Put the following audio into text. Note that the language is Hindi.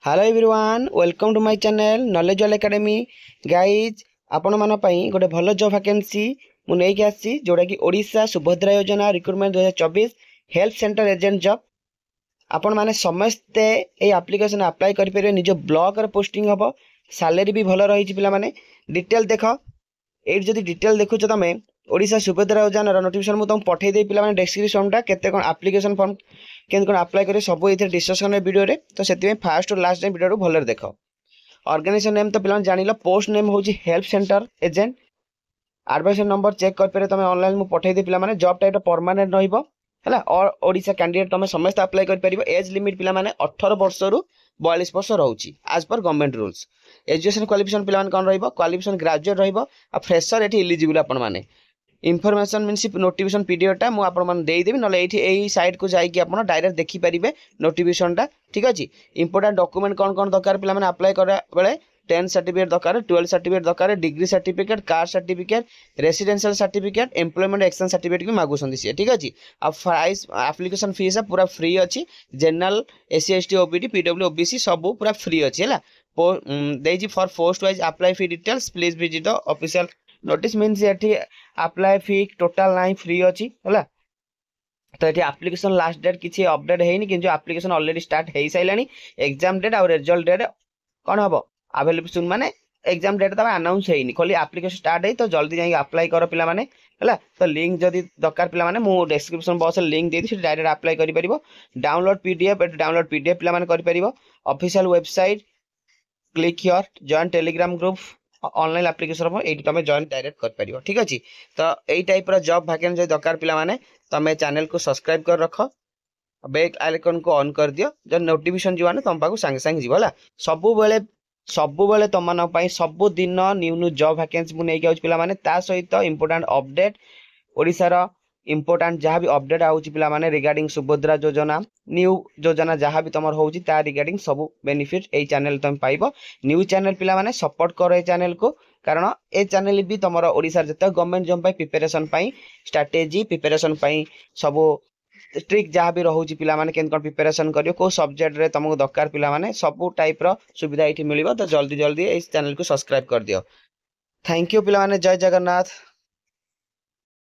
Hello everyone welcome to my channel Knowledge All Academy guys आपण मान गोटे भल जॉब वैकेंसी मु नहीं आसी जोड़ा कि ओडिशा सुभद्रा योजना recruitment 2024 health centre agent job आपण माने समस्ते ए एप्लिकेशन अप्लाई कर परिबे। निज ब्लॉक रे पोस्टिंग हबो, सैलरी भी भल रही पिला माने डिटेल देख ये जदि डिटेल देखुच तुम ओडिशा सुभद्रा योजना नोटिफिकेशन मुझे तुम पठे दे पिला माने डिस्क्रिप्शन टा केते कोन एप्लिकेशन फॉर्म केन कोन अप्लाई करे सब ये डिस्कशन वीडियो रे। तो से फास्ट और लास्ट टाइम वीडियो भल देख। ऑर्गेनाइजेशन नेम तो पिला जान लो, पोस्ट नेम हूँ health centre agent. Admission number check कर तुम ऑनलाइन मुझे पठे दे पिला माने जॉब टाइप परमानेंट रहिबो है। और ओडिशा कैंडिडेट तुम समस्त अप्लाई कर परिबो। एज लिमिट पिला माने 18 वर्ष रु 42 वर्ष रहउची age per government rules. Education qualification पिला माने कोन रहिबो, क्वालिफिकेशन ग्रेजुएट रहिबो आ फ्रेशर एठी एलिजिबल आपण माने। इनफॉरमेशन मीन्स नोटिफिकेशन पीडीएफ टा मुझे आपन देदेवि ना ये साइट को जाकि आप डायरेक्ट देखिपारे नोटिफिकेशन टा। ठीक अच्छे। इंपोर्टेंट डॉक्यूमेंट कौन कौन दरकार पे अप्लाई करा बेले 10 सर्टिफिकेट दरकार, 12 सर्टिफिकेट दरकार, degree certificate, caste certificate, residential certificate, employment exchange certificate भी मागुछन सी। ठीक अच्छे। आ प्राइस एप्लिकेशन फीस पूरा फ्री अच्छी। General SC ST OBD PW OBC सब पूरा फ्री अच्छी है। For post wise apply fee details please visit the official notice means ये apply fee total nine free अच्छी है। तो ये एप्लिकेशन लास्ट डेट किसी अपडेट है कि एप्लिकेशन ऑलरेडी स्टार्ट हो सारे। एग्जाम डेट और रिजल्ट डेट कौन हम अवेलेबल सुन माने एग्जाम डेट तक अनाउंस है खाली एप्लिकेशन स्टार्ट है। तो जल्दी जाए अप्लाई कर पिला माने है। तो लिंक जदि दरकार पिला माने मु डिस्क्रिप्शन बॉक्स लिंक दे दी डायरेक्ट अप्लाई कर परिबो। डाउनलोड पीडीएफ डाउनलोड पीडीएफ पिला माने कर परिबो। Official website click here join Telegram group online application ये तुम जॉइन डायरेक्ट कर पार। ठीक अच्छे। तो यही टाइप जॉब वैकेंसी दरकार पिला माने तुम चैनल को सब्सक्राइब कर रख, बेल आइकन को ऑन कर दियो। जब नोटिफिकेशन जीवा तुम पाक सांगे सांगे जीव है। सबुबले तुम सबुदिन न्यू न्यू जॉब वैकेंसी मुझे आऊँ पिला माने ता सहित इंपोर्टेंट अपडेट ओडिशार इंपोर्टेंट जहाँ भी अपडेट आउची पिला माने रिगार्डिंग सुभद्रा योजना न्यू योजना जहाँ भी तुम होची ता रिगार्डिंग सब बेनिफिट ए चैनल तुम पाइबो। न्यू चैनल पिला माने सपोर्ट करो ए चैनल को, कारण ए चैनल भी तुम ओडिशा जते government job preparation strategy preparation सब ट्रिक जहाँ भी रोचे पिला माने केन कोन प्रिपरेशन करियो को सब्जेक्ट रे तुमको दरकार पिला माने सब टाइप रो सुविधा एठी मिलिबो। तो जल्दी जल्दी इस चैनल को सब्सक्राइब कर दियो। थैंक यू पिला माने। जय जगन्नाथ।